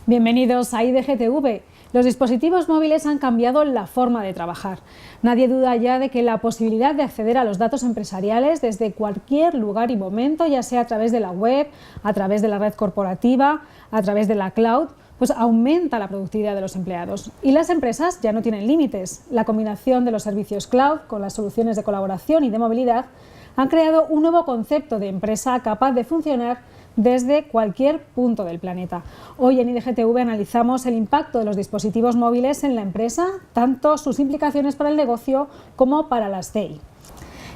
Bienvenidos a IDGTV. Los dispositivos móviles han cambiado la forma de trabajar. Nadie duda ya de que la posibilidad de acceder a los datos empresariales desde cualquier lugar y momento, ya sea a través de la web, a través de la red corporativa, a través de la cloud, pues aumenta la productividad de los empleados. Y las empresas ya no tienen límites. La combinación de los servicios cloud con las soluciones de colaboración y de movilidad han creado un nuevo concepto de empresa capaz de funcionar desde cualquier punto del planeta. Hoy en IDGTV analizamos el impacto de los dispositivos móviles en la empresa, tanto sus implicaciones para el negocio como para las TI.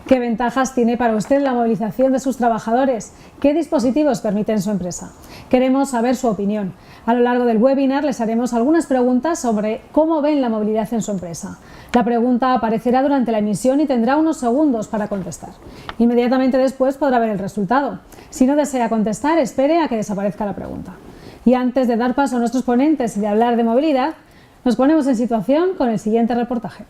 ¿Qué ventajas tiene para usted la movilización de sus trabajadores? ¿Qué dispositivos permite en su empresa? Queremos saber su opinión. A lo largo del webinar les haremos algunas preguntas sobre cómo ven la movilidad en su empresa. La pregunta aparecerá durante la emisión y tendrá unos segundos para contestar. Inmediatamente después podrá ver el resultado. Si no desea contestar, espere a que desaparezca la pregunta. Y antes de dar paso a nuestros ponentes y de hablar de movilidad, nos ponemos en situación con el siguiente reportaje.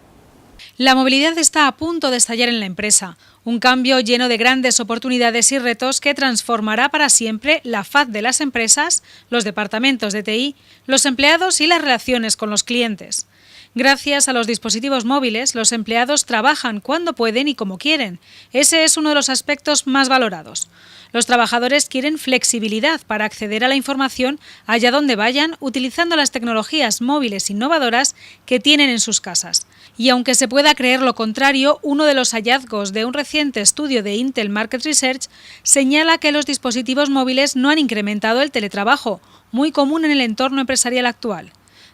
La movilidad está a punto de estallar en la empresa, un cambio lleno de grandes oportunidades y retos que transformará para siempre la faz de las empresas, los departamentos de TI, los empleados y las relaciones con los clientes. Gracias a los dispositivos móviles, los empleados trabajan cuando pueden y como quieren. Ese es uno de los aspectos más valorados. Los trabajadores quieren flexibilidad para acceder a la información allá donde vayan, utilizando las tecnologías móviles innovadoras que tienen en sus casas. Y aunque se pueda creer lo contrario, uno de los hallazgos de un reciente estudio de Intel Market Research señala que los dispositivos móviles no han incrementado el teletrabajo, muy común en el entorno empresarial actual.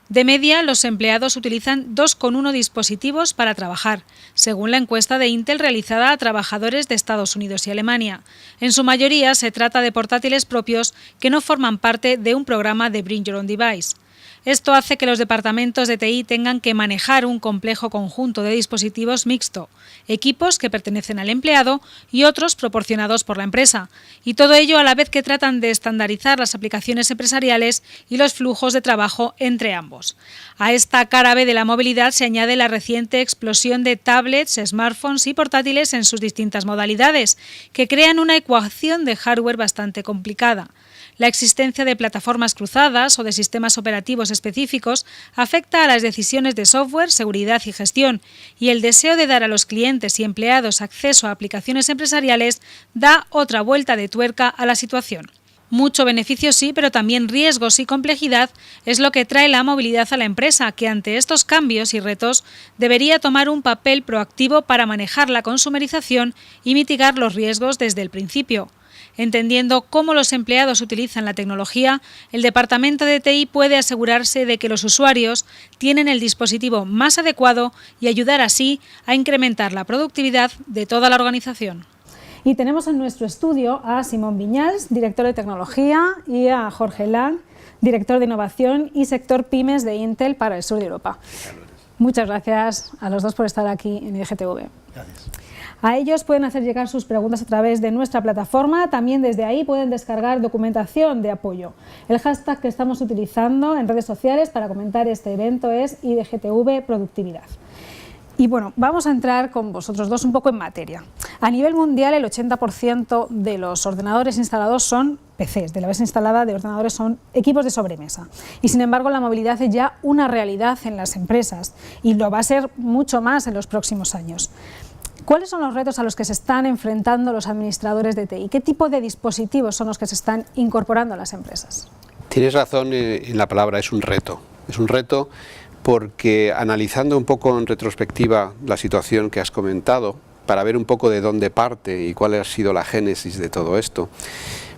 De media, los empleados utilizan 2,1 dispositivos para trabajar, según la encuesta de Intel realizada a trabajadores de Estados Unidos y Alemania. En su mayoría se trata de portátiles propios que no forman parte de un programa de Bring Your Own Device. Esto hace que los departamentos de TI tengan que manejar un complejo conjunto de dispositivos mixto, equipos que pertenecen al empleado y otros proporcionados por la empresa, y todo ello a la vez que tratan de estandarizar las aplicaciones empresariales y los flujos de trabajo entre ambos. A esta cara B de la movilidad se añade la reciente explosión de tablets, smartphones y portátiles en sus distintas modalidades, que crean una ecuación de hardware bastante complicada. La existencia de plataformas cruzadas o de sistemas operativos específicos afecta a las decisiones de software, seguridad y gestión, y el deseo de dar a los clientes y empleados acceso a aplicaciones empresariales da otra vuelta de tuerca a la situación. Mucho beneficio sí, pero también riesgos y complejidad es lo que trae la movilidad a la empresa, que ante estos cambios y retos debería tomar un papel proactivo para manejar la consumerización y mitigar los riesgos desde el principio. Entendiendo cómo los empleados utilizan la tecnología, el departamento de TI puede asegurarse de que los usuarios tienen el dispositivo más adecuado y ayudar así a incrementar la productividad de toda la organización. Y tenemos en nuestro estudio a Simón Viñals, director de tecnología, y a Jorge Lang, director de innovación y sector pymes de Intel para el sur de Europa. Muchas gracias a los dos por estar aquí en IDGTV. Gracias. A ellos pueden hacer llegar sus preguntas a través de nuestra plataforma, también desde ahí pueden descargar documentación de apoyo. El hashtag que estamos utilizando en redes sociales para comentar este evento es IDGTV Productividad. Y bueno, vamos a entrar con vosotros dos un poco en materia. A nivel mundial, el 80% de los ordenadores instalados son PCs, de la base instalada de ordenadores son equipos de sobremesa. Y sin embargo, la movilidad es ya una realidad en las empresas y lo va a ser mucho más en los próximos años. ¿Cuáles son los retos a los que se están enfrentando los administradores de TI? ¿Qué tipo de dispositivos son los que se están incorporando a las empresas? Tienes razón en la palabra, es un reto. Es un reto porque analizando un poco en retrospectiva la situación que has comentado, para ver un poco de dónde parte y cuál ha sido la génesis de todo esto,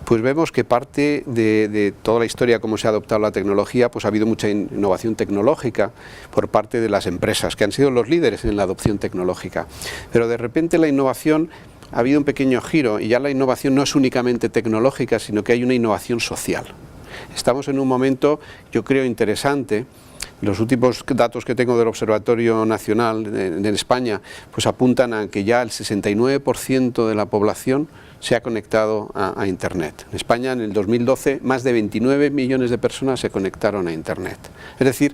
pues vemos que parte de toda la historia, cómo se ha adoptado la tecnología, pues ha habido mucha innovación tecnológica por parte de las empresas, que han sido los líderes en la adopción tecnológica. Pero de repente la innovación ha habido un pequeño giro y ya la innovación no es únicamente tecnológica, sino que hay una innovación social. Estamos en un momento, yo creo, interesante. Los últimos datos que tengo del Observatorio Nacional en España pues apuntan a que ya el 69% de la población se ha conectado a Internet. En España, en el 2012, más de 29 millones de personas se conectaron a Internet. Es decir,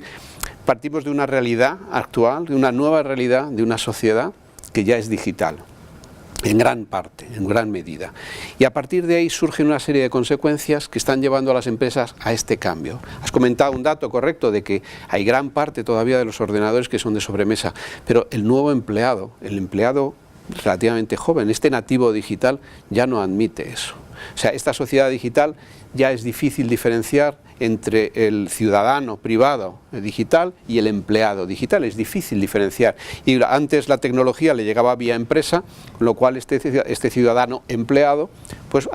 partimos de una realidad actual, de una nueva realidad, de una sociedad que ya es digital. en gran parte, en gran medida. Y a partir de ahí surgen una serie de consecuencias que están llevando a las empresas a este cambio. Has comentado un dato correcto de que hay gran parte todavía de los ordenadores que son de sobremesa, pero el nuevo empleado, el empleado relativamente joven, este nativo digital, ya no admite eso. O sea, esta sociedad digital ya es difícil diferenciar entre el ciudadano privado digital y el empleado digital, es difícil diferenciar. Y antes la tecnología le llegaba vía empresa, con lo cual este ciudadano empleado pues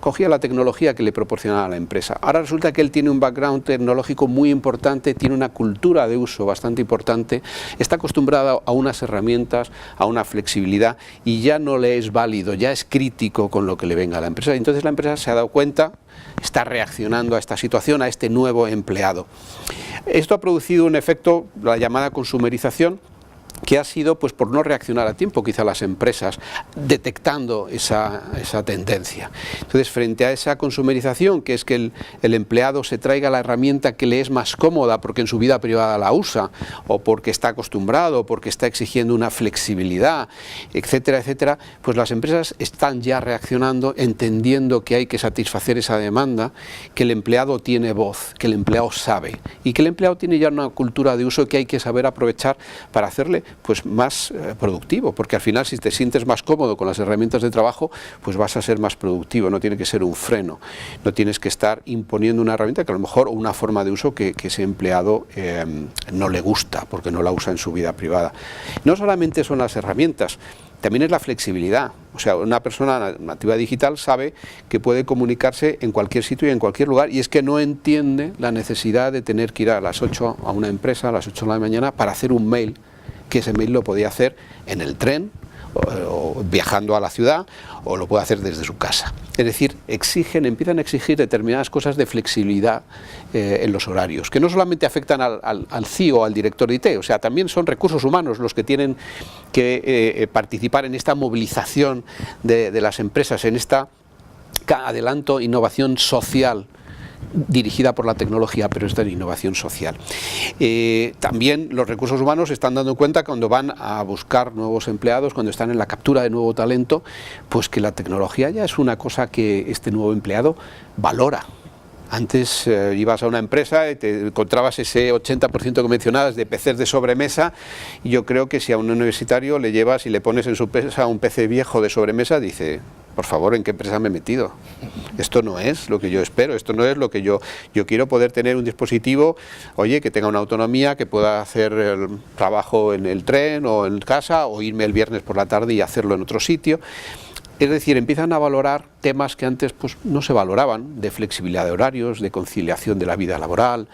cogía la tecnología que le proporcionaba la empresa. Ahora resulta que él tiene un background tecnológico muy importante, tiene una cultura de uso bastante importante, está acostumbrado a unas herramientas, a una flexibilidad, y ya no le es válido, ya es crítico con lo que le venga a la empresa. Entonces la empresa se ha dado cuenta, está reaccionando a esta situación, a este nuevo empleado. Esto ha producido un efecto, la llamada consumerización, que ha sido pues por no reaccionar a tiempo quizá las empresas detectando esa tendencia. Entonces, frente a esa consumerización, que es que el empleado se traiga la herramienta que le es más cómoda porque en su vida privada la usa, o porque está acostumbrado, o porque está exigiendo una flexibilidad, etcétera, etcétera, pues las empresas están ya reaccionando, entendiendo que hay que satisfacer esa demanda, que el empleado tiene voz, que el empleado sabe, y que el empleado tiene ya una cultura de uso que hay que saber aprovechar para hacerle pues más productivo, porque al final si te sientes más cómodo con las herramientas de trabajo, pues vas a ser más productivo, no tiene que ser un freno, no tienes que estar imponiendo una herramienta que a lo mejor, o una forma de uso que ese empleado no le gusta, porque no la usa en su vida privada. No solamente son las herramientas, también es la flexibilidad. O sea, una persona nativa digital sabe que puede comunicarse en cualquier sitio y en cualquier lugar, y es que no entiende la necesidad de tener que ir a las 8 a una empresa, a las 8 de la mañana, para hacer un mail, que ese mail lo podía hacer en el tren, o viajando a la ciudad, o lo puede hacer desde su casa. Es decir, empiezan a exigir determinadas cosas de flexibilidad en los horarios, que no solamente afectan al CIO, al director de IT, o sea, también son recursos humanos los que tienen que participar en esta movilización de las empresas, en esta adelanto, innovación social, dirigida por la tecnología, pero es de innovación social. También los recursos humanos se están dando cuenta cuando van a buscar nuevos empleados, cuando están en la captura de nuevo talento, pues que la tecnología ya es una cosa que este nuevo empleado valora. Antes ibas a una empresa y te encontrabas ese 80% que mencionabas de PCs de sobremesa, y yo creo que si a un universitario le llevas y le pones en su mesa un PC viejo de sobremesa, dice: por favor, ¿en qué empresa me he metido? Esto no es lo que yo espero, esto no es lo que yo quiero. Poder tener un dispositivo, oye, que tenga una autonomía, que pueda hacer el trabajo en el tren o en casa, o irme el viernes por la tarde y hacerlo en otro sitio. Es decir, empiezan a valorar temas que antes pues no se valoraban, de flexibilidad de horarios, de conciliación de la vida laboral,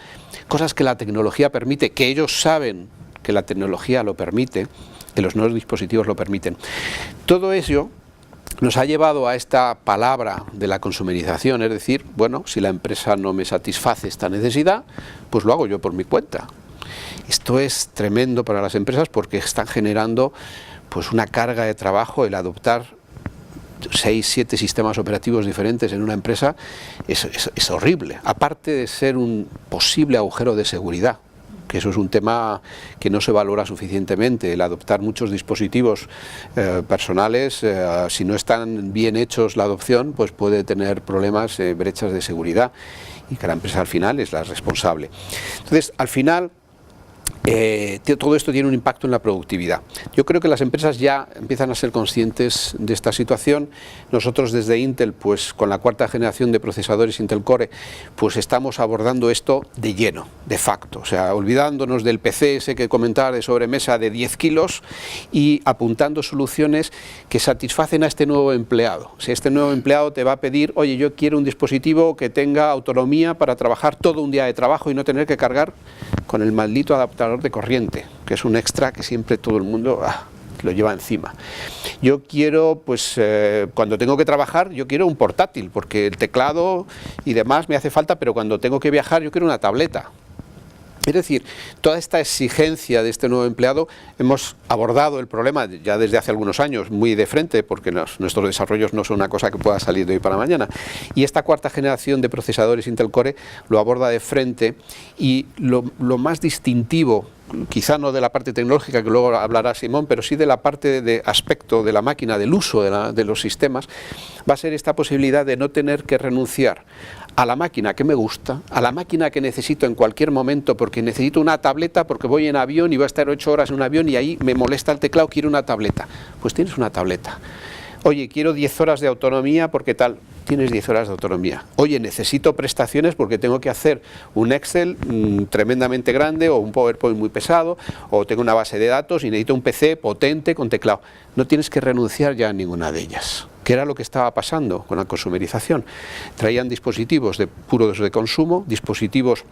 cosas que la tecnología permite, que ellos saben que la tecnología lo permite, que los nuevos dispositivos lo permiten. Todo ello nos ha llevado a esta palabra de la consumerización, es decir, bueno, si la empresa no me satisface esta necesidad, pues lo hago yo por mi cuenta. Esto es tremendo para las empresas porque están generando pues una carga de trabajo. El adoptar 6, 7 sistemas operativos diferentes en una empresa es horrible, aparte de ser un posible agujero de seguridad, que eso es un tema que no se valora suficientemente. El adoptar muchos dispositivos personales, si no están bien hechos la adopción, pues puede tener problemas, brechas de seguridad, y que la empresa al final es la responsable. Entonces, al final, todo esto tiene un impacto en la productividad. Yo creo que las empresas ya empiezan a ser conscientes de esta situación. Nosotros desde Intel, pues con la 4ª generación de procesadores Intel Core, pues estamos abordando esto de lleno, de facto. O sea, olvidándonos del PC ese que comentaba de sobremesa de 10 kilos y apuntando soluciones que satisfacen a este nuevo empleado. Si este nuevo empleado te va a pedir: oye, yo quiero un dispositivo que tenga autonomía para trabajar todo un día de trabajo y no tener que cargar con el maldito adaptador de corriente, que es un extra que siempre todo el mundo lo lleva encima. Yo quiero, pues cuando tengo que trabajar, yo quiero un portátil, porque el teclado y demás me hace falta, pero cuando tengo que viajar yo quiero una tableta. Es decir, toda esta exigencia de este nuevo empleado, hemos abordado el problema ya desde hace algunos años muy de frente, porque nuestros desarrollos no son una cosa que pueda salir de hoy para mañana. Y esta cuarta generación de procesadores Intel Core lo aborda de frente, y lo más distintivo, quizá no de la parte tecnológica, que luego hablará Simón, pero sí de la parte de aspecto de la máquina, del uso de los sistemas, va a ser esta posibilidad de no tener que renunciar a la máquina que me gusta, a la máquina que necesito en cualquier momento, porque necesito una tableta, porque voy en avión y voy a estar 8 horas en un avión y ahí me molesta el teclado, quiero una tableta. Pues tienes una tableta. Oye, quiero 10 horas de autonomía porque tal, tienes 10 horas de autonomía. Oye, necesito prestaciones porque tengo que hacer un Excel tremendamente grande o un PowerPoint muy pesado, o tengo una base de datos y necesito un PC potente con teclado. No tienes que renunciar ya a ninguna de ellas, que era lo que estaba pasando con la consumerización. Traían dispositivos de puros de consumo, dispositivos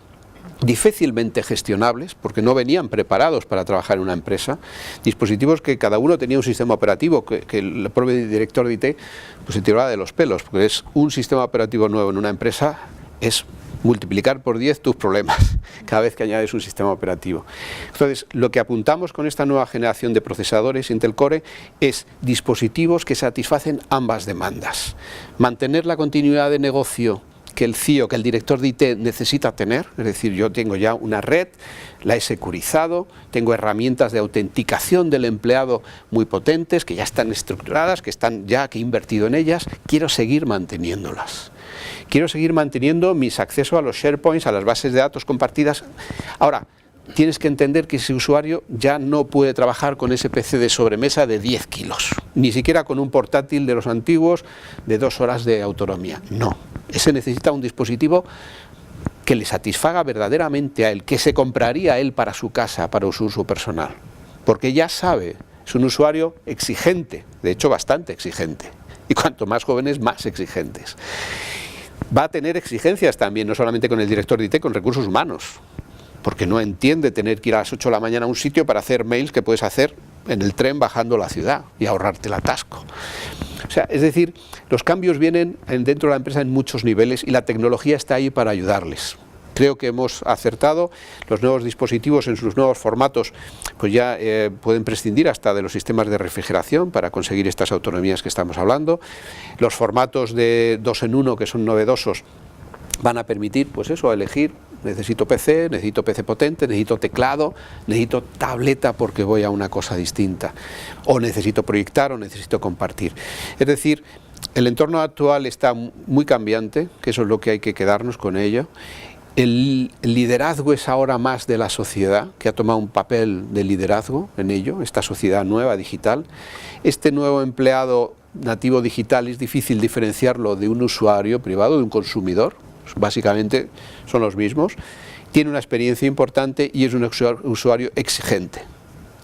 difícilmente gestionables, porque no venían preparados para trabajar en una empresa, dispositivos que cada uno tenía un sistema operativo que el propio director de IT pues se tiraba de los pelos, porque es un sistema operativo nuevo en una empresa, es multiplicar por 10 tus problemas cada vez que añades un sistema operativo. Entonces, lo que apuntamos con esta nueva generación de procesadores Intel Core es dispositivos que satisfacen ambas demandas. Mantener la continuidad de negocio que el CIO, que el director de IT necesita tener, es decir, yo tengo ya una red, la he securizado, tengo herramientas de autenticación del empleado muy potentes, que ya están estructuradas, que he invertido en ellas, quiero seguir manteniéndolas. Quiero seguir manteniendo mis accesos a los SharePoints, a las bases de datos compartidas. Ahora, tienes que entender que ese usuario ya no puede trabajar con ese PC de sobremesa de 10 kilos, ni siquiera con un portátil de los antiguos de 2 horas de autonomía, no. Ese necesita un dispositivo que le satisfaga verdaderamente a él, que se compraría a él para su casa, para su uso personal, porque ya sabe, es un usuario exigente, de hecho bastante exigente, y cuanto más jóvenes, más exigentes. Va a tener exigencias también, no solamente con el director de IT, con recursos humanos, porque no entiende tener que ir a las 8 de la mañana a un sitio para hacer mails que puedes hacer en el tren bajando la ciudad y ahorrarte el atasco. O sea, es decir, los cambios vienen dentro de la empresa en muchos niveles y la tecnología está ahí para ayudarles. Creo que hemos acertado, los nuevos dispositivos en sus nuevos formatos pues ya pueden prescindir hasta de los sistemas de refrigeración para conseguir estas autonomías que estamos hablando. Los formatos de 2 en 1 que son novedosos van a permitir, pues eso, elegir, necesito PC potente, necesito teclado, necesito tableta porque voy a una cosa distinta, o necesito proyectar o necesito compartir. Es decir, el entorno actual está muy cambiante, que eso es lo que hay que quedarnos con ello. El liderazgo es ahora más de la sociedad, que ha tomado un papel de liderazgo en ello, esta sociedad nueva, digital. Este nuevo empleado nativo digital es difícil diferenciarlo de un usuario privado, de un consumidor. Básicamente son los mismos, tiene una experiencia importante y es un usuario exigente.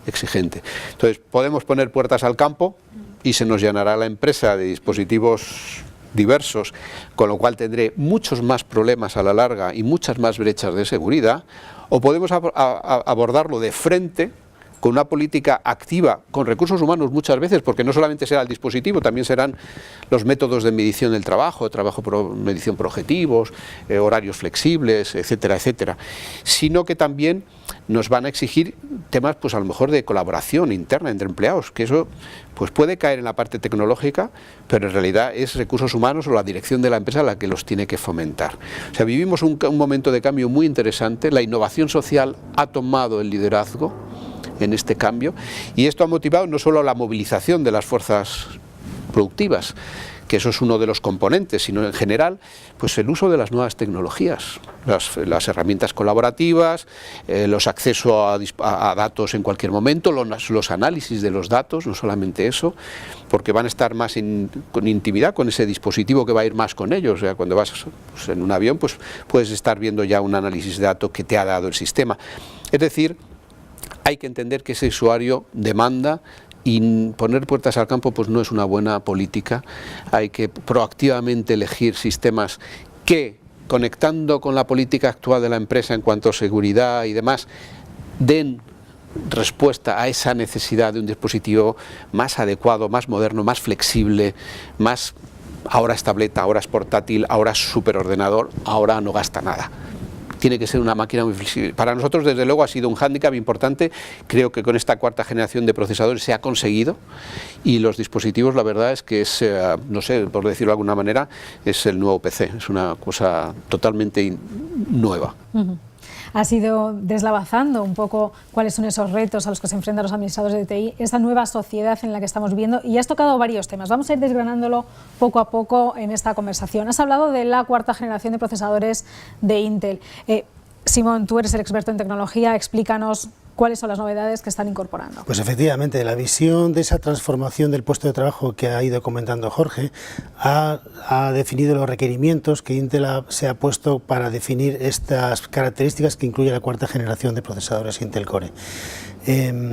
Entonces podemos poner puertas al campo y se nos llenará la empresa de dispositivos diversos, con lo cual tendré muchos más problemas a la larga y muchas más brechas de seguridad, o podemos abordarlo de frente con una política activa, con recursos humanos muchas veces, porque no solamente será el dispositivo, también serán los métodos de medición del trabajo medición por objetivos, horarios flexibles, etcétera, etcétera, sino que también nos van a exigir temas, pues a lo mejor de colaboración interna entre empleados, que eso pues puede caer en la parte tecnológica, pero en realidad es recursos humanos o la dirección de la empresa la que los tiene que fomentar. O sea, vivimos un momento de cambio muy interesante, la innovación social ha tomado el liderazgo en este cambio, y esto ha motivado no solo la movilización de las fuerzas productivas, que eso es uno de los componentes, sino en general pues el uso de las nuevas tecnologías, las herramientas colaborativas, los accesos a datos en cualquier momento, los análisis de los datos, no solamente eso, porque van a estar más con intimidad con ese dispositivo que va a ir más con ellos. O sea, cuando vas pues, en un avión, pues puedes estar viendo ya un análisis de datos que te ha dado el sistema. Es decir, hay que entender que ese usuario demanda, y poner puertas al campo pues no es una buena política. Hay que proactivamente elegir sistemas que, conectando con la política actual de la empresa en cuanto a seguridad y demás, den respuesta a esa necesidad de un dispositivo más adecuado, más moderno, más flexible, más ahora es tableta, ahora es portátil, ahora es superordenador, ahora no gasta nada. tiene que ser una máquina muy flexible. Para nosotros, desde luego, ha sido un hándicap importante. Creo que con esta cuarta generación de procesadores se ha conseguido, y los dispositivos, la verdad es que es, no sé, por decirlo de alguna manera, es el nuevo PC, es una cosa totalmente nueva. Has ido deslavazando un poco cuáles son esos retos a los que se enfrentan los administradores de TI, esa nueva sociedad en la que estamos viviendo, y has tocado varios temas. Vamos a ir desgranándolo poco a poco en esta conversación. Has hablado de la cuarta generación de procesadores de Intel. Simón, tú eres el experto en tecnología, explícanos cuáles son las novedades que están incorporando. Pues efectivamente, la visión de esa transformación del puesto de trabajo que ha ido comentando Jorge ha definido los requerimientos que Intel se ha puesto para definir estas características que incluye la cuarta generación de procesadores Intel Core.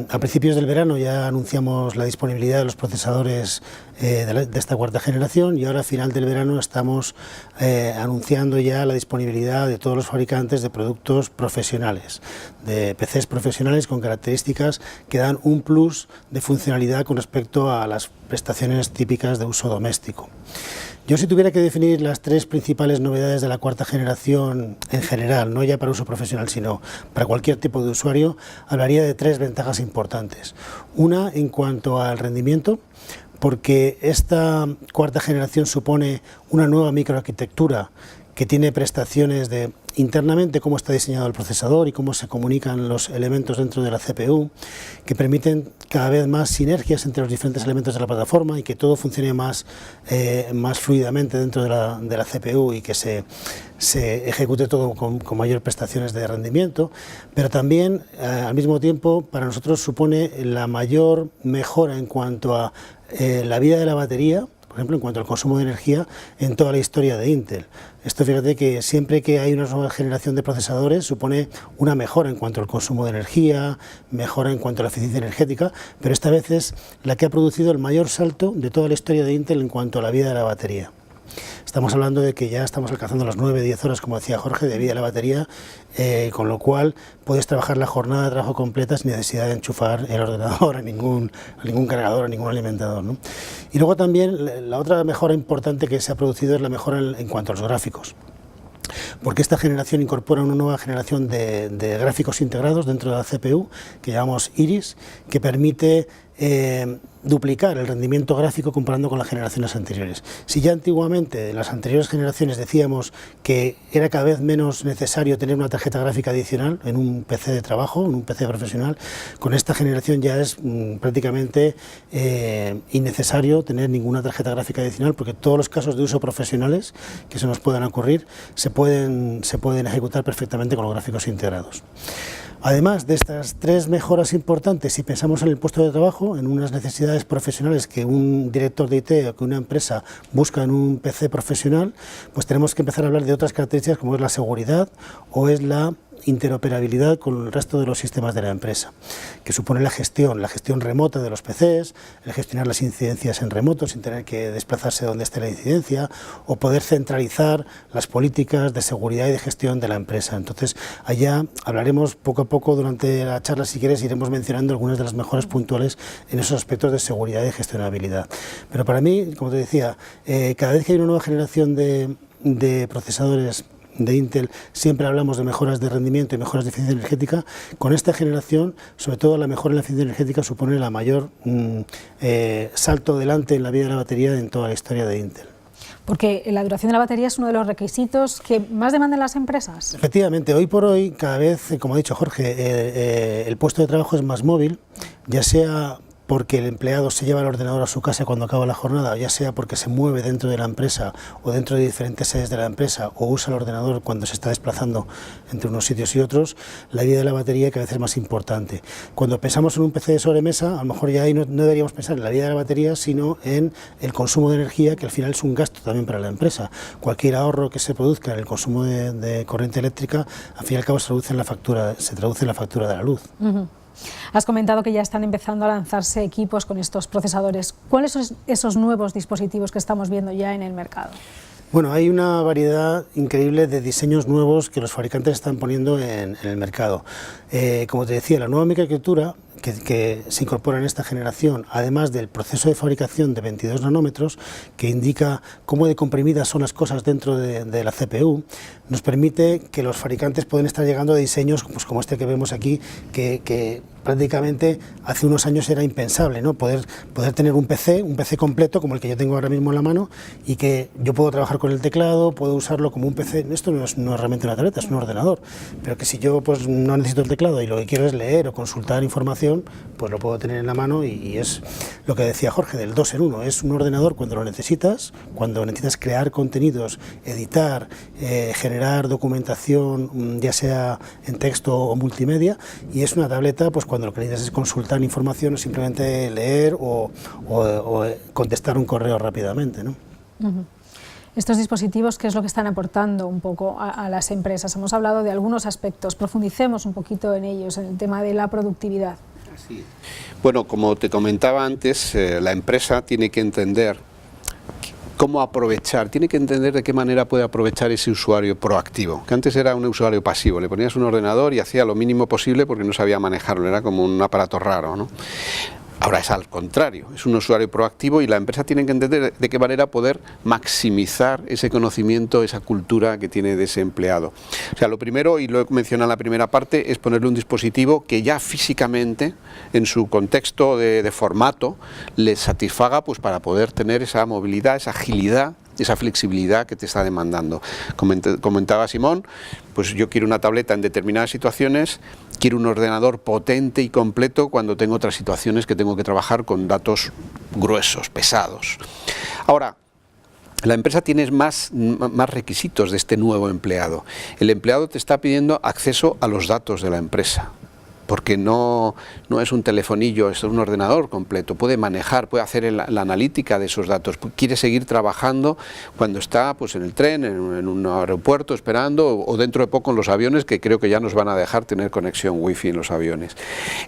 A principios del verano ya anunciamos la disponibilidad de los procesadores de esta cuarta generación, y ahora a final del verano estamos anunciando ya la disponibilidad de todos los fabricantes de productos profesionales, de PCs profesionales con características que dan un plus de funcionalidad con respecto a las prestaciones típicas de uso doméstico. Yo, si tuviera que definir las tres principales novedades de la cuarta generación en general, no ya para uso profesional, sino para cualquier tipo de usuario, hablaría de tres ventajas importantes. Una, en cuanto al rendimiento, porque esta cuarta generación supone una nueva microarquitectura que tiene prestaciones de internamente cómo está diseñado el procesador y cómo se comunican los elementos dentro de la CPU, que permiten cada vez más sinergias entre los diferentes elementos de la plataforma y que todo funcione más fluidamente dentro de la CPU y que se ejecute todo con mayor prestaciones de rendimiento, pero también al mismo tiempo para nosotros supone la mayor mejora en cuanto a la vida de la batería, por ejemplo, en cuanto al consumo de energía en toda la historia de Intel. Esto, fíjate que siempre que hay una nueva generación de procesadores supone una mejora en cuanto al consumo de energía, mejora en cuanto a la eficiencia energética, pero esta vez es la que ha producido el mayor salto de toda la historia de Intel en cuanto a la vida de la batería. Estamos hablando de que ya estamos alcanzando las 9-10 horas, como decía Jorge, de vida de la batería, con lo cual puedes trabajar la jornada de trabajo completa sin necesidad de enchufar el ordenador a ningún cargador, a ningún alimentador, ¿no? Y luego también la otra mejora importante que se ha producido es la mejora en cuanto a los gráficos, porque esta generación incorpora una nueva generación de gráficos integrados dentro de la CPU, que llamamos Iris, que permite duplicar el rendimiento gráfico comparando con las generaciones anteriores. Si ya antiguamente, en las anteriores generaciones, decíamos que era cada vez menos necesario tener una tarjeta gráfica adicional en un PC de trabajo, en un PC profesional, con esta generación ya es prácticamente innecesario tener ninguna tarjeta gráfica adicional, porque todos los casos de uso profesionales que se nos puedan ocurrir se pueden ejecutar perfectamente con los gráficos integrados. Además de estas tres mejoras importantes, si pensamos en el puesto de trabajo, en unas necesidades profesionales que un director de IT o que una empresa busca en un PC profesional, pues tenemos que empezar a hablar de otras características como es la seguridad o es la interoperabilidad con el resto de los sistemas de la empresa, que supone la gestión remota de los PCs, el gestionar las incidencias en remoto sin tener que desplazarse donde esté la incidencia, o poder centralizar las políticas de seguridad y de gestión de la empresa. Entonces, allá hablaremos poco a poco durante la charla, si quieres, iremos mencionando algunas de las mejoras puntuales en esos aspectos de seguridad y gestionabilidad. Pero para mí, como te decía, cada vez que hay una nueva generación de procesadores de Intel, siempre hablamos de mejoras de rendimiento y mejoras de eficiencia energética. Con esta generación, sobre todo la mejora en la eficiencia energética supone la mayor salto adelante en la vida de la batería en toda la historia de Intel. Porque la duración de la batería es uno de los requisitos que más demandan las empresas. Efectivamente, hoy por hoy, cada vez, como ha dicho Jorge, el puesto de trabajo es más móvil, ya sea porque el empleado se lleva el ordenador a su casa cuando acaba la jornada, ya sea porque se mueve dentro de la empresa o dentro de diferentes sedes de la empresa, o usa el ordenador cuando se está desplazando entre unos sitios y otros, la vida de la batería cada vez es más importante. Cuando pensamos en un PC de sobremesa, a lo mejor ya ahí no deberíamos pensar en la vida de la batería, sino en el consumo de energía, que al final es un gasto también para la empresa. Cualquier ahorro que se produzca en el consumo de corriente eléctrica, al fin y al cabo se traduce en la factura de la luz. Has comentado que ya están empezando a lanzarse equipos con estos procesadores. ¿Cuáles son esos nuevos dispositivos que estamos viendo ya en el mercado? Bueno, hay una variedad increíble de diseños nuevos que los fabricantes están poniendo en el mercado. Como te decía, la nueva microarquitectura que se incorpora en esta generación, además del proceso de fabricación de 22 nanómetros, que indica cómo de comprimidas son las cosas dentro de la CPU, nos permite que los fabricantes pueden estar llegando a diseños pues, como este que vemos aquí, que prácticamente hace unos años era impensable, ¿no? Poder tener un PC completo como el que yo tengo ahora mismo en la mano y que yo puedo trabajar con el teclado, puedo usarlo como un PC. Esto no es realmente una tableta, es un ordenador, pero que si yo pues no necesito el teclado y lo que quiero es leer o consultar información, pues lo puedo tener en la mano y es lo que decía Jorge, del 2 en 1. Es un ordenador cuando lo necesitas, cuando necesitas crear contenidos, editar, generar documentación, ya sea en texto o multimedia, y es una tableta pues cuando lo que necesitas es consultar información o simplemente leer o contestar un correo rápidamente, ¿no? Estos dispositivos, ¿qué es lo que están aportando un poco a las empresas? Hemos hablado de algunos aspectos, profundicemos un poquito en ellos, en el tema de la productividad. Sí. Bueno, como te comentaba antes, la empresa tiene que entender cómo aprovechar, tiene que entender de qué manera puede aprovechar ese usuario proactivo, que antes era un usuario pasivo, le ponías un ordenador y hacía lo mínimo posible porque no sabía manejarlo, era como un aparato raro, ¿no? Ahora es al contrario, es un usuario proactivo y la empresa tiene que entender de qué manera poder maximizar ese conocimiento, esa cultura que tiene de ese empleado. O sea, lo primero, y lo he mencionado en la primera parte, es ponerle un dispositivo que ya físicamente, en su contexto de formato, le satisfaga pues, para poder tener esa movilidad, esa agilidad, esa flexibilidad que te está demandando. Comentaba Simón, pues yo quiero una tableta en determinadas situaciones, quiero un ordenador potente y completo cuando tengo otras situaciones que tengo que trabajar con datos gruesos, pesados. Ahora, la empresa tiene más requisitos de este nuevo empleado. El empleado te está pidiendo acceso a los datos de la empresa, porque no es un telefonillo, es un ordenador completo, puede manejar, puede hacer la analítica de esos datos, quiere seguir trabajando cuando está pues, en el tren, en un aeropuerto esperando, o dentro de poco en los aviones, que creo que ya nos van a dejar tener conexión wifi en los aviones.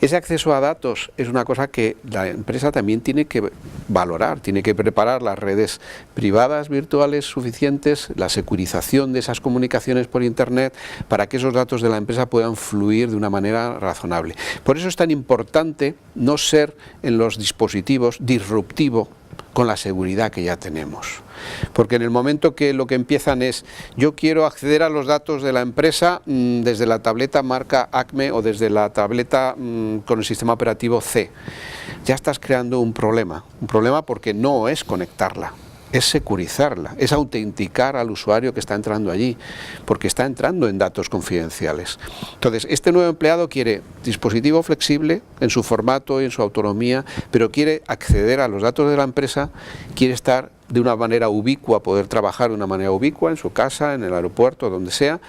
Ese acceso a datos es una cosa que la empresa también tiene que valorar, tiene que preparar las redes privadas virtuales suficientes, la securización de esas comunicaciones por internet, para que esos datos de la empresa puedan fluir de una manera razonable. Por eso es tan importante no ser en los dispositivos disruptivo con la seguridad que ya tenemos. Porque en el momento que lo que empiezan es, yo quiero acceder a los datos de la empresa desde la tableta marca Acme o desde la tableta con el sistema operativo C, ya estás creando un problema porque no es conectarla, es securizarla, es autenticar al usuario que está entrando allí, porque está entrando en datos confidenciales. Entonces, este nuevo empleado quiere dispositivo flexible en su formato y en su autonomía, pero quiere acceder a los datos de la empresa, quiere estar de una manera ubicua, poder trabajar de una manera ubicua en su casa, en el aeropuerto, donde sea.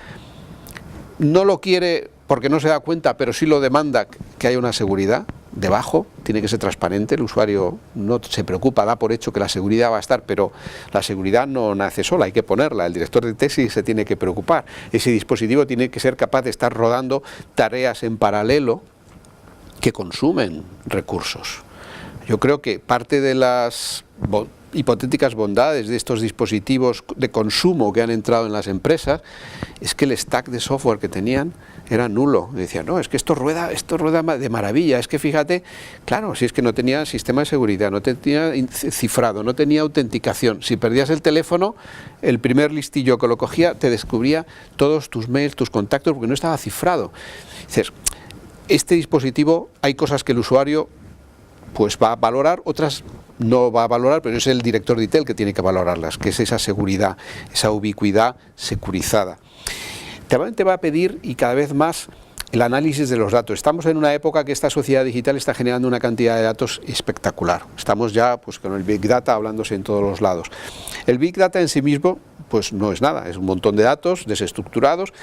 No lo quiere porque no se da cuenta, pero sí lo demanda que haya una seguridad. Debajo tiene que ser transparente, el usuario no se preocupa, da por hecho que la seguridad va a estar, pero la seguridad no nace sola, hay que ponerla, el director de tesis se tiene que preocupar, ese dispositivo tiene que ser capaz de estar rodando tareas en paralelo que consumen recursos. Yo creo que parte de las hipotéticas bondades de estos dispositivos de consumo que han entrado en las empresas es que el stack de software que tenían era nulo. Decían, no, es que esto rueda de maravilla, es que fíjate, claro, si es que no tenía sistema de seguridad, no tenía cifrado, no tenía autenticación. Si perdías el teléfono, el primer listillo que lo cogía te descubría todos tus mails, tus contactos, porque no estaba cifrado. Dices, este dispositivo, hay cosas que el usuario pues va a valorar, otras no va a valorar, pero es el director de IT el que tiene que valorarlas, que es esa seguridad, esa ubicuidad securizada. También te va a pedir, y cada vez más, el análisis de los datos. Estamos en una época que esta sociedad digital está generando una cantidad de datos espectacular. Estamos ya pues, con el Big Data hablándose en todos los lados. El Big Data en sí mismo pues no es nada, es un montón de datos desestructurados,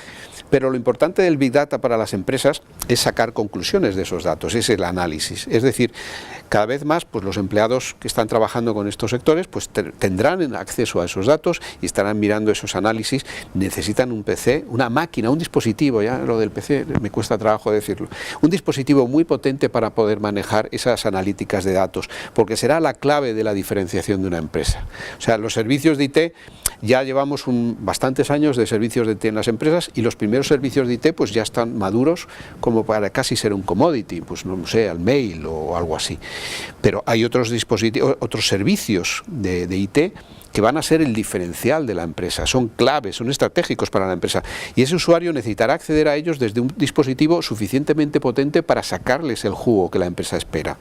pero lo importante del Big Data para las empresas es sacar conclusiones de esos datos, es el análisis. Es decir, cada vez más pues, los empleados que están trabajando con estos sectores pues, tendrán acceso a esos datos y estarán mirando esos análisis. Necesitan un PC, una máquina, un dispositivo, ya lo del PC me cuesta trabajo decirlo, un dispositivo muy potente para poder manejar esas analíticas de datos, porque será la clave de la diferenciación de una empresa. O sea, los servicios de IT ya llevamos bastantes años de servicios de IT en las empresas y los primeros servicios de IT pues ya están maduros como para casi ser un commodity, pues no sé, el mail o algo así. Pero hay otros dispositivos, otros servicios de IT que van a ser el diferencial de la empresa, son claves, son estratégicos para la empresa y ese usuario necesitará acceder a ellos desde un dispositivo suficientemente potente para sacarles el jugo que la empresa espera.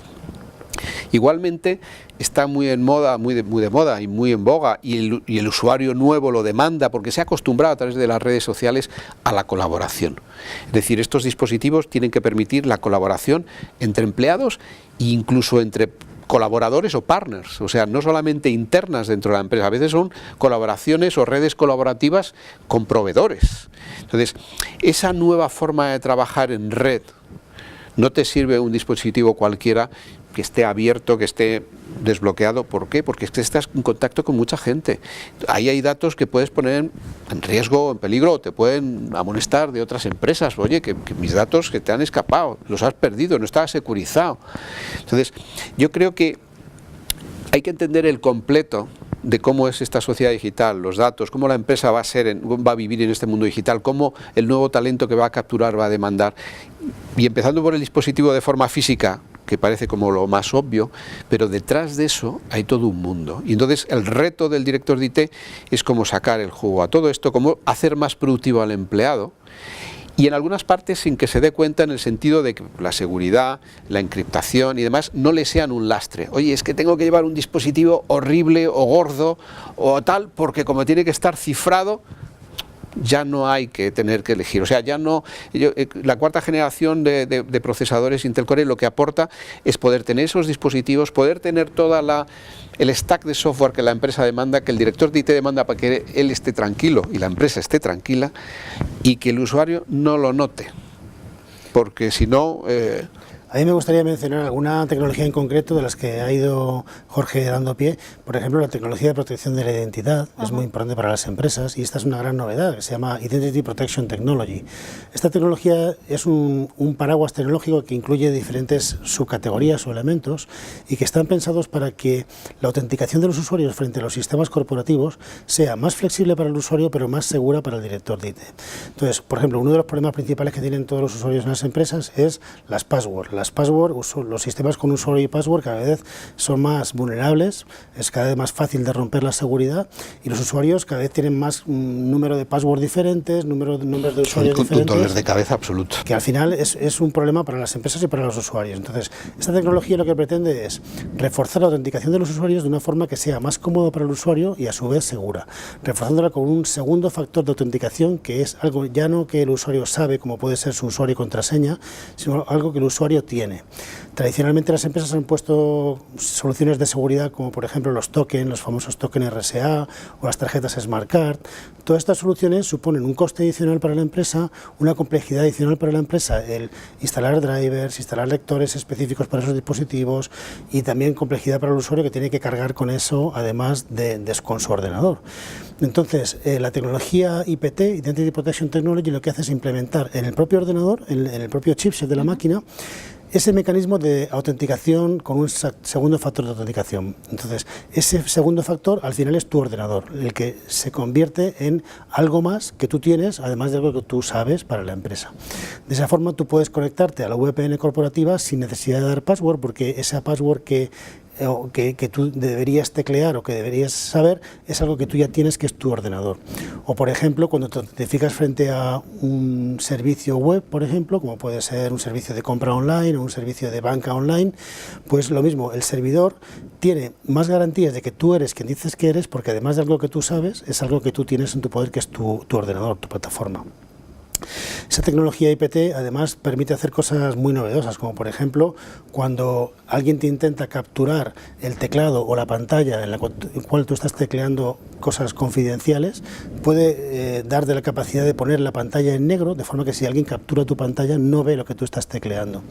Igualmente está muy en moda, muy de moda y muy en boga y el usuario nuevo lo demanda porque se ha acostumbrado a través de las redes sociales a la colaboración. Es decir, estos dispositivos tienen que permitir la colaboración entre empleados e incluso entre colaboradores o partners, o sea, no solamente internas dentro de la empresa, a veces son colaboraciones o redes colaborativas con proveedores. Entonces, esa nueva forma de trabajar en red no te sirve un dispositivo cualquiera que esté abierto, que esté desbloqueado. ¿Por qué? Porque es que estás en contacto con mucha gente. Ahí hay datos que puedes poner en riesgo, en peligro, o te pueden amonestar de otras empresas. Oye, que mis datos que te han escapado, los has perdido, no estaba securizado. Entonces, yo creo que hay que entender el completo de cómo es esta sociedad digital, los datos, cómo la empresa va a vivir en este mundo digital, cómo el nuevo talento que va a capturar va a demandar. Y empezando por el dispositivo de forma física, que parece como lo más obvio, pero detrás de eso hay todo un mundo. Y entonces el reto del director de IT es cómo sacar el jugo a todo esto, cómo hacer más productivo al empleado, y en algunas partes sin que se dé cuenta, en el sentido de que la seguridad, la encriptación y demás no le sean un lastre. Oye, es que tengo que llevar un dispositivo horrible o gordo o tal, porque como tiene que estar cifrado, ya no hay que tener que elegir. O sea, ya no. La cuarta generación de procesadores Intel Core lo que aporta es poder tener esos dispositivos, poder tener toda el stack de software que la empresa demanda, que el director de IT demanda para que él esté tranquilo y la empresa esté tranquila y que el usuario no lo note. Porque si no... A mí me gustaría mencionar alguna tecnología en concreto de las que ha ido Jorge dando pie. Por ejemplo, la tecnología de protección de la identidad es muy importante para las empresas y esta es una gran novedad que se llama Identity Protection Technology. Esta tecnología es un paraguas tecnológico que incluye diferentes subcategorías o elementos y que están pensados para que la autenticación de los usuarios frente a los sistemas corporativos sea más flexible para el usuario pero más segura para el director de IT. Entonces, por ejemplo, uno de los problemas principales que tienen todos los usuarios en las empresas es las passwords. Las passwords, los sistemas con usuario y password cada vez son más vulnerables, es cada vez más fácil de romper la seguridad y los usuarios cada vez tienen más número de password diferentes, nombres de usuarios diferentes. Dolores de cabeza absoluto. Que al final es un problema para las empresas y para los usuarios. Entonces, esta tecnología lo que pretende es reforzar la autenticación de los usuarios de una forma que sea más cómoda para el usuario y a su vez segura, reforzándola con un segundo factor de autenticación que es algo ya no que el usuario sabe, como puede ser su usuario y contraseña, sino algo que el usuario tiene. Tradicionalmente las empresas han puesto soluciones de seguridad como por ejemplo los tokens, los famosos tokens RSA o las tarjetas Smart Card. Todas estas soluciones suponen un coste adicional para la empresa, una complejidad adicional para la empresa, el instalar drivers, instalar lectores específicos para esos dispositivos y también complejidad para el usuario que tiene que cargar con eso además con su ordenador. Entonces, la tecnología IPT, Identity Protection Technology, lo que hace es implementar en el propio ordenador, en el propio chipset de la máquina, ese mecanismo de autenticación con un segundo factor de autenticación. Entonces, ese segundo factor al final es tu ordenador, el que se convierte en algo más que tú tienes, además de algo que tú sabes para la empresa. De esa forma tú puedes conectarte a la VPN corporativa sin necesidad de dar password, porque esa password que tú deberías teclear o que deberías saber es algo que tú ya tienes, que es tu ordenador. O por ejemplo, cuando te fijas frente a un servicio web, por ejemplo, como puede ser un servicio de compra online o un servicio de banca online, pues lo mismo, el servidor tiene más garantías de que tú eres quien dices que eres, porque además de algo que tú sabes, es algo que tú tienes en tu poder, que es tu ordenador, tu plataforma. Esa tecnología IPT además permite hacer cosas muy novedosas, como por ejemplo cuando alguien te intenta capturar el teclado o la pantalla en la cual tú estás tecleando cosas confidenciales, puede darte la capacidad de poner la pantalla en negro, de forma que si alguien captura tu pantalla no ve lo que tú estás tecleando.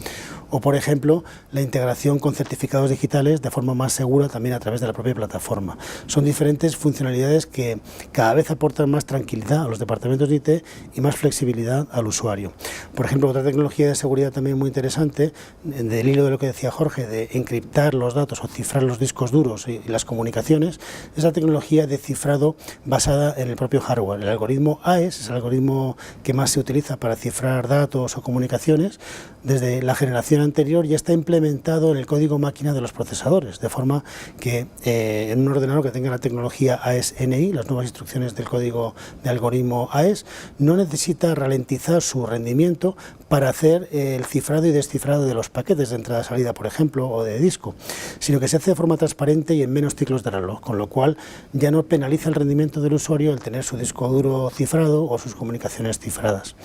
o por ejemplo la integración con certificados digitales de forma más segura también a través de la propia plataforma. Son diferentes funcionalidades que cada vez aportan más tranquilidad a los departamentos de IT y más flexibilidad al usuario. Por ejemplo, otra tecnología de seguridad también muy interesante, del hilo de lo que decía Jorge, de encriptar los datos o cifrar los discos duros y las comunicaciones, es la tecnología de cifrado basada en el propio hardware. El algoritmo AES es el algoritmo que más se utiliza para cifrar datos o comunicaciones. Desde la generación anterior ya está implementado en el código máquina de los procesadores, de forma que en un ordenador que tenga la tecnología AES-NI, las nuevas instrucciones del código de algoritmo AES, no necesita ralentizar su rendimiento para hacer el cifrado y descifrado de los paquetes de entrada-salida, por ejemplo, o de disco, sino que se hace de forma transparente y en menos ciclos de reloj, con lo cual ya no penaliza el rendimiento del usuario el tener su disco duro cifrado o sus comunicaciones cifradas.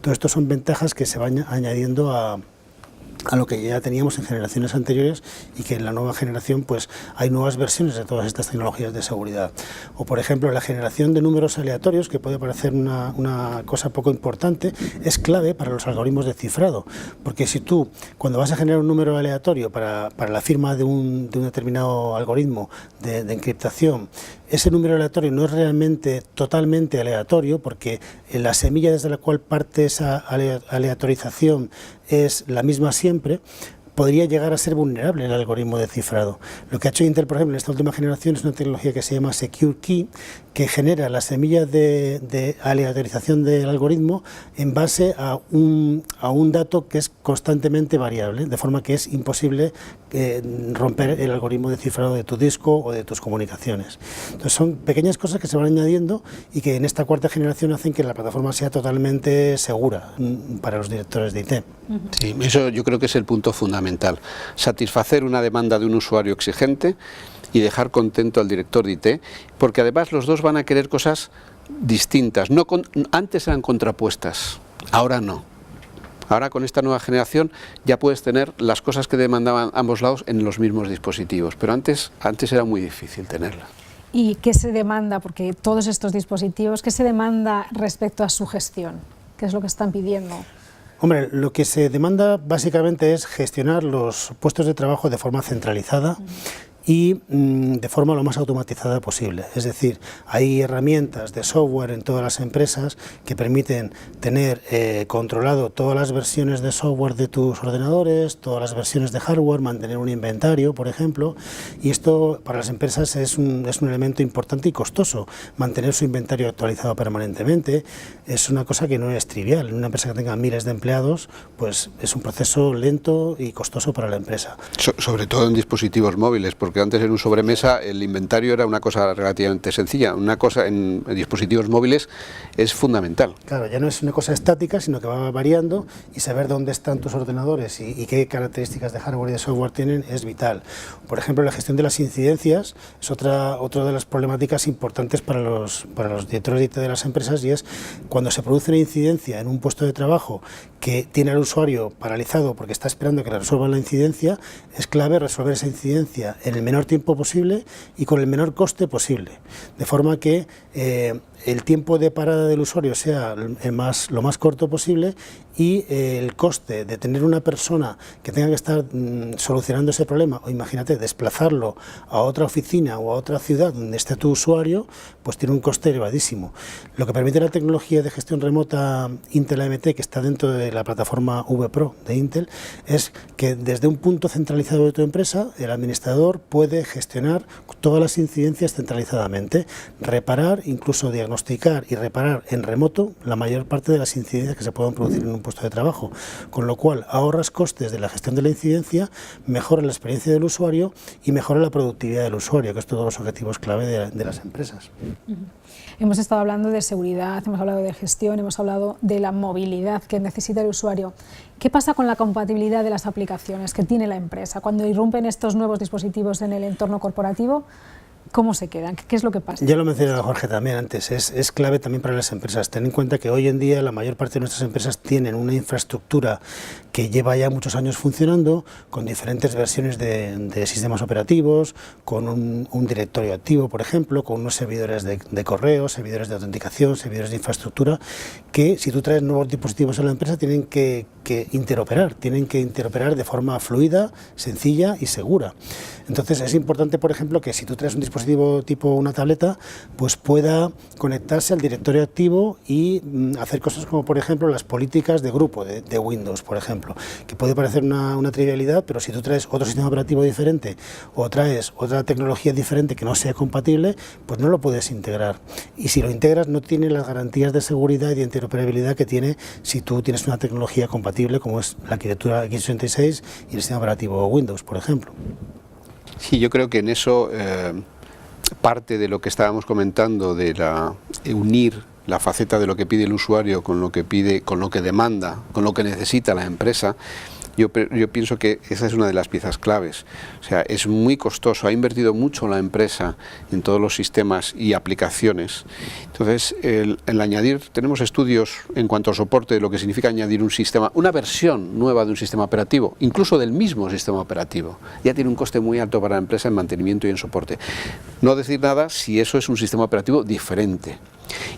Todo esto son ventajas que se van añadiendo a lo que ya teníamos en generaciones anteriores y que en la nueva generación pues hay nuevas versiones de todas estas tecnologías de seguridad. O por ejemplo la generación de números aleatorios, que puede parecer una cosa poco importante, es clave para los algoritmos de cifrado, porque si tú cuando vas a generar un número aleatorio para la firma de un determinado algoritmo de encriptación, ese número aleatorio no es realmente totalmente aleatorio, porque la semilla desde la cual parte esa aleatorización es la misma siempre, podría llegar a ser vulnerable el algoritmo de cifrado. Lo que ha hecho Intel, por ejemplo, en esta última generación es una tecnología que se llama Secure Key, que genera las semillas de aleatorización del algoritmo en base a un dato que es constantemente variable, de forma que es imposible romper el algoritmo de cifrado de tu disco o de tus comunicaciones. Entonces son pequeñas cosas que se van añadiendo y que en esta cuarta generación hacen que la plataforma sea totalmente segura para los directores de IT. Sí, eso yo creo que es el punto fundamental, satisfacer una demanda de un usuario exigente y dejar contento al director de IT, porque además los dos van a querer cosas distintas. Antes eran contrapuestas, ahora no. Ahora con esta nueva generación ya puedes tener las cosas que demandaban ambos lados en los mismos dispositivos, pero antes era muy difícil tenerla. ¿Y qué se demanda? Porque todos estos dispositivos, ¿qué se demanda respecto a su gestión? ¿Qué es lo que están pidiendo? Hombre, lo que se demanda básicamente es gestionar los puestos de trabajo de forma centralizada y de forma lo más automatizada posible. Es decir, hay herramientas de software en todas las empresas que permiten tener controlado todas las versiones de software de tus ordenadores, todas las versiones de hardware, mantener un inventario, por ejemplo, y esto para las empresas es un elemento importante y costoso. Mantener su inventario actualizado permanentemente es una cosa que no es trivial. En una empresa que tenga miles de empleados, pues es un proceso lento y costoso para la empresa. Sobre todo en dispositivos móviles, porque antes en un sobremesa el inventario era una cosa relativamente sencilla, una cosa en dispositivos móviles es fundamental. Claro, ya no es una cosa estática, sino que va variando, y saber dónde están tus ordenadores y qué características de hardware y de software tienen es vital. Por ejemplo, la gestión de las incidencias es otra de las problemáticas importantes para los directores de IT de las empresas, y es cuando se produce una incidencia en un puesto de trabajo que tiene al usuario paralizado porque está esperando que le resuelvan la incidencia, es clave resolver esa incidencia en el menor tiempo posible y con el menor coste posible, de forma que el tiempo de parada del usuario sea lo más corto posible, y el coste de tener una persona que tenga que estar solucionando ese problema, o imagínate desplazarlo a otra oficina o a otra ciudad donde esté tu usuario, pues tiene un coste elevadísimo. Lo que permite la tecnología de gestión remota Intel AMT, que está dentro de la plataforma vPro de Intel, es que desde un punto centralizado de tu empresa el administrador puede gestionar todas las incidencias centralizadamente, reparar, incluso diagnosticar y reparar en remoto la mayor parte de las incidencias que se puedan producir en un puesto de trabajo, con lo cual ahorras costes de la gestión de la incidencia, mejora la experiencia del usuario y mejora la productividad del usuario, que es todos los objetivos clave de las empresas. Hemos estado hablando de seguridad, hemos hablado de gestión, hemos hablado de la movilidad que necesita el usuario. ¿Qué pasa con la compatibilidad de las aplicaciones que tiene la empresa? Cuando irrumpen estos nuevos dispositivos en el entorno corporativo, ¿cómo se quedan? ¿Qué es lo que pasa? Ya lo mencionaba Jorge también antes, es clave también para las empresas. Ten en cuenta que hoy en día la mayor parte de nuestras empresas tienen una infraestructura que lleva ya muchos años funcionando, con diferentes versiones de sistemas operativos, con un directorio activo, por ejemplo, con unos servidores de correo, servidores de autenticación, servidores de infraestructura, que si tú traes nuevos dispositivos a la empresa tienen que que interoperar, de forma fluida, sencilla y segura. Entonces es importante, por ejemplo, que si tú traes un dispositivo tipo una tableta, pues pueda conectarse al directorio activo y hacer cosas como, por ejemplo, las políticas de grupo de Windows, por ejemplo, que puede parecer una trivialidad, pero si tú traes otro sistema operativo diferente o traes otra tecnología diferente que no sea compatible, pues no lo puedes integrar. Y si lo integras no tiene las garantías de seguridad y de interoperabilidad que tiene si tú tienes una tecnología compatible como es la arquitectura x86 y el sistema operativo Windows, por ejemplo. Sí, yo creo que en eso parte de lo que estábamos comentando de unir la faceta de lo que pide el usuario con lo que pide, con lo que demanda, con lo que necesita la empresa. Yo pienso que esa es una de las piezas claves. O sea, es muy costoso, ha invertido mucho la empresa en todos los sistemas y aplicaciones. Entonces, el añadir, tenemos estudios en cuanto al soporte de lo que significa añadir un sistema, una versión nueva de un sistema operativo, incluso del mismo sistema operativo. Ya tiene un coste muy alto para la empresa en mantenimiento y en soporte. No decir nada si eso es un sistema operativo diferente.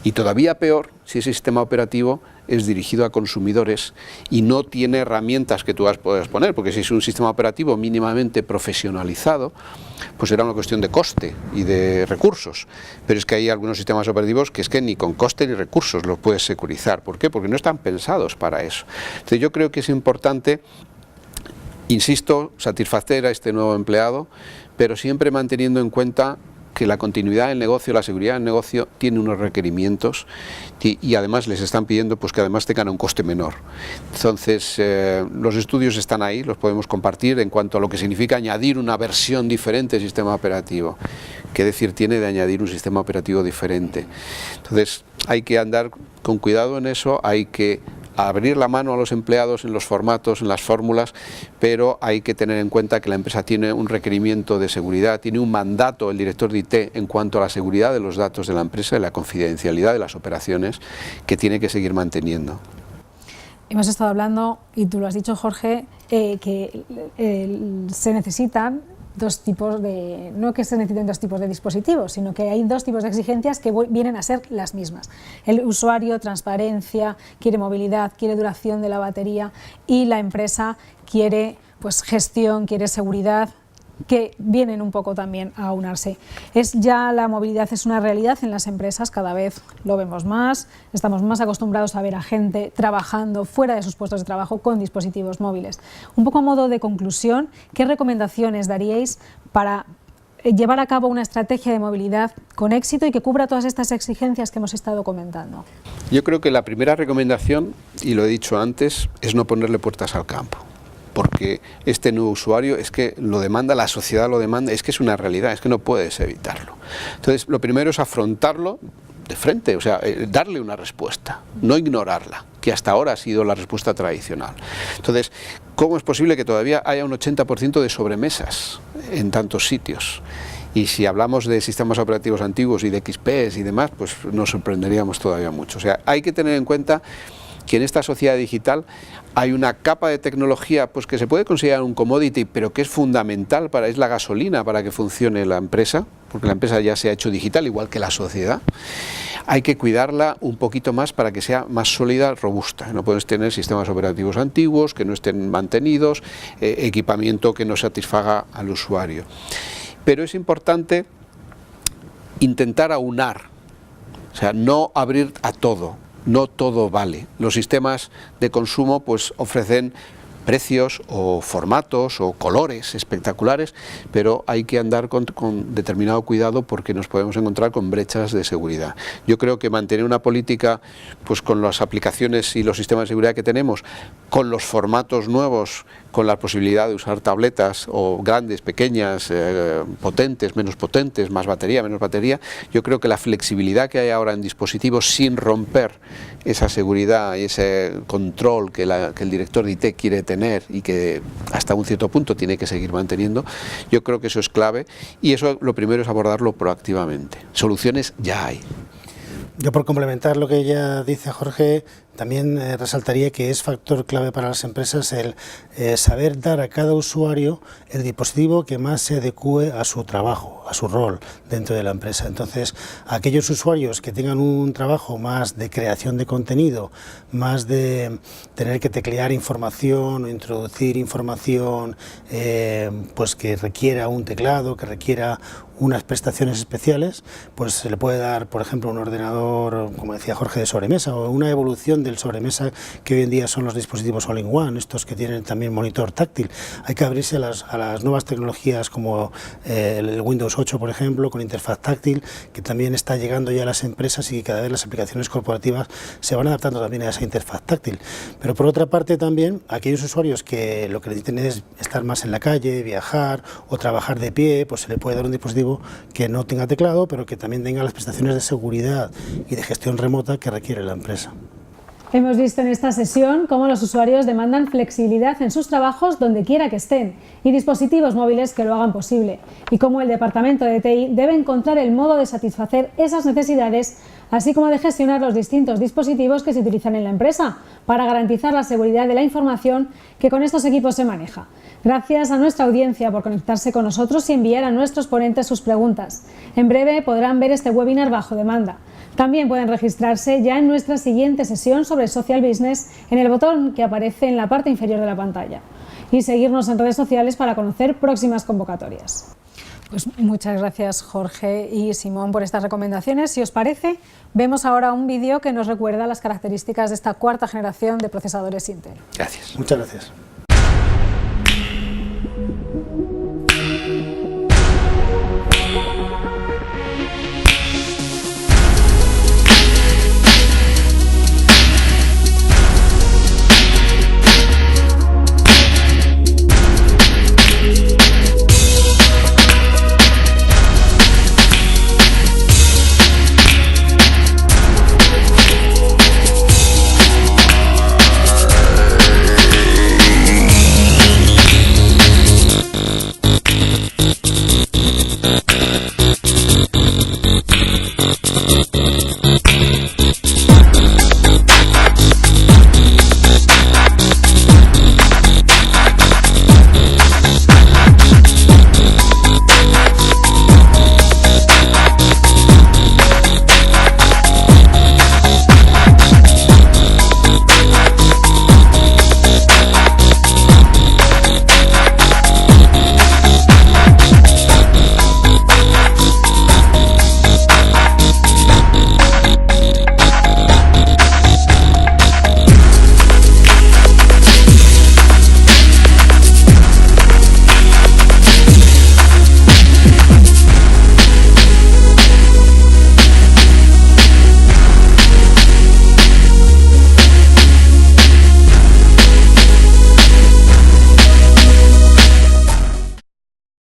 Y todavía peor si ese sistema operativo es dirigido a consumidores y no tiene herramientas que tú puedas poner, porque si es un sistema operativo mínimamente profesionalizado, pues será una cuestión de coste y de recursos. Pero es que hay algunos sistemas operativos que es que ni con coste ni recursos los puedes securizar. ¿Por qué? Porque no están pensados para eso. Entonces yo creo que es importante, insisto, satisfacer a este nuevo empleado, pero siempre manteniendo en cuenta que la continuidad del negocio, la seguridad del negocio tiene unos requerimientos y además les están pidiendo pues que además tengan un coste menor. Entonces los estudios están ahí, los podemos compartir en cuanto a lo que significa añadir una versión diferente del sistema operativo. ¿Qué decir tiene de añadir un sistema operativo diferente? Entonces hay que andar con cuidado en eso, hay que abrir la mano a los empleados en los formatos, en las fórmulas, pero hay que tener en cuenta que la empresa tiene un requerimiento de seguridad, tiene un mandato el director de IT en cuanto a la seguridad de los datos de la empresa y la confidencialidad de las operaciones que tiene que seguir manteniendo. Hemos estado hablando, y tú lo has dicho, Jorge, que se necesitan dos tipos de, no que se necesiten dos tipos de dispositivos, sino que hay dos tipos de exigencias que vienen a ser las mismas. El usuario, transparencia, quiere movilidad, quiere duración de la batería, y la empresa quiere pues gestión, quiere seguridad, que vienen un poco también a aunarse. Ya la movilidad es una realidad en las empresas, cada vez lo vemos más, estamos más acostumbrados a ver a gente trabajando fuera de sus puestos de trabajo con dispositivos móviles. Un poco a modo de conclusión, ¿qué recomendaciones daríais para llevar a cabo una estrategia de movilidad con éxito y que cubra todas estas exigencias que hemos estado comentando? Yo creo que la primera recomendación, y lo he dicho antes, es no ponerle puertas al campo. Porque este nuevo usuario es que lo demanda, la sociedad lo demanda, es que es una realidad, es que no puedes evitarlo. Entonces, lo primero es afrontarlo de frente, o sea, darle una respuesta, no ignorarla, que hasta ahora ha sido la respuesta tradicional. Entonces, ¿cómo es posible que todavía haya un 80% de sobremesas en tantos sitios? Y si hablamos de sistemas operativos antiguos y de XPs y demás, pues nos sorprenderíamos todavía mucho. O sea, hay que tener en cuenta que en esta sociedad digital hay una capa de tecnología pues que se puede considerar un commodity, pero que es fundamental es la gasolina para que funcione la empresa, porque la empresa ya se ha hecho digital, igual que la sociedad. Hay que cuidarla un poquito más para que sea más sólida, robusta. No puedes tener sistemas operativos antiguos, que no estén mantenidos, equipamiento que no satisfaga al usuario. Pero es importante intentar aunar, o sea, no abrir a todo. No todo vale. Los sistemas de consumo pues ofrecen precios o formatos o colores espectaculares, pero hay que andar con determinado cuidado porque nos podemos encontrar con brechas de seguridad. Yo creo que mantener una política pues con las aplicaciones y los sistemas de seguridad que tenemos, con los formatos nuevos, con la posibilidad de usar tabletas o grandes, pequeñas, potentes, menos potentes, más batería, menos batería, yo creo que la flexibilidad que hay ahora en dispositivos sin romper esa seguridad y ese control que el director de IT quiere tener y que hasta un cierto punto tiene que seguir manteniendo, yo creo que eso es clave y eso lo primero es abordarlo proactivamente. Soluciones ya hay. Yo por complementar lo que ya dice Jorge, también resaltaría que es factor clave para las empresas el saber dar a cada usuario el dispositivo que más se adecue a su trabajo, a su rol dentro de la empresa. Entonces, aquellos usuarios que tengan un trabajo más de creación de contenido, más de tener que teclear información o introducir información pues que requiera un teclado, que requiera unas prestaciones especiales, pues se le puede dar, por ejemplo, un ordenador, como decía Jorge, de sobremesa, o una evolución del sobremesa que hoy en día son los dispositivos all-in-one, estos que tienen también monitor táctil. Hay que abrirse a las nuevas tecnologías como el Windows 8, por ejemplo, con interfaz táctil, que también está llegando ya a las empresas y cada vez las aplicaciones corporativas se van adaptando también a esa interfaz táctil. Pero por otra parte también, aquellos usuarios que lo que necesiten es estar más en la calle, viajar o trabajar de pie, pues se le puede dar un dispositivo que no tenga teclado, pero que también tenga las prestaciones de seguridad y de gestión remota que requiere la empresa. Hemos visto en esta sesión cómo los usuarios demandan flexibilidad en sus trabajos donde quiera que estén y dispositivos móviles que lo hagan posible, y cómo el departamento de TI debe encontrar el modo de satisfacer esas necesidades, así como de gestionar los distintos dispositivos que se utilizan en la empresa para garantizar la seguridad de la información que con estos equipos se maneja. Gracias a nuestra audiencia por conectarse con nosotros y enviar a nuestros ponentes sus preguntas. En breve podrán ver este webinar bajo demanda. También pueden registrarse ya en nuestra siguiente sesión sobre Social Business en el botón que aparece en la parte inferior de la pantalla. Y seguirnos en redes sociales para conocer próximas convocatorias. Pues muchas gracias Jorge y Simón por estas recomendaciones. Si os parece, vemos ahora un vídeo que nos recuerda las características de esta cuarta generación de procesadores Intel. Gracias. Muchas gracias.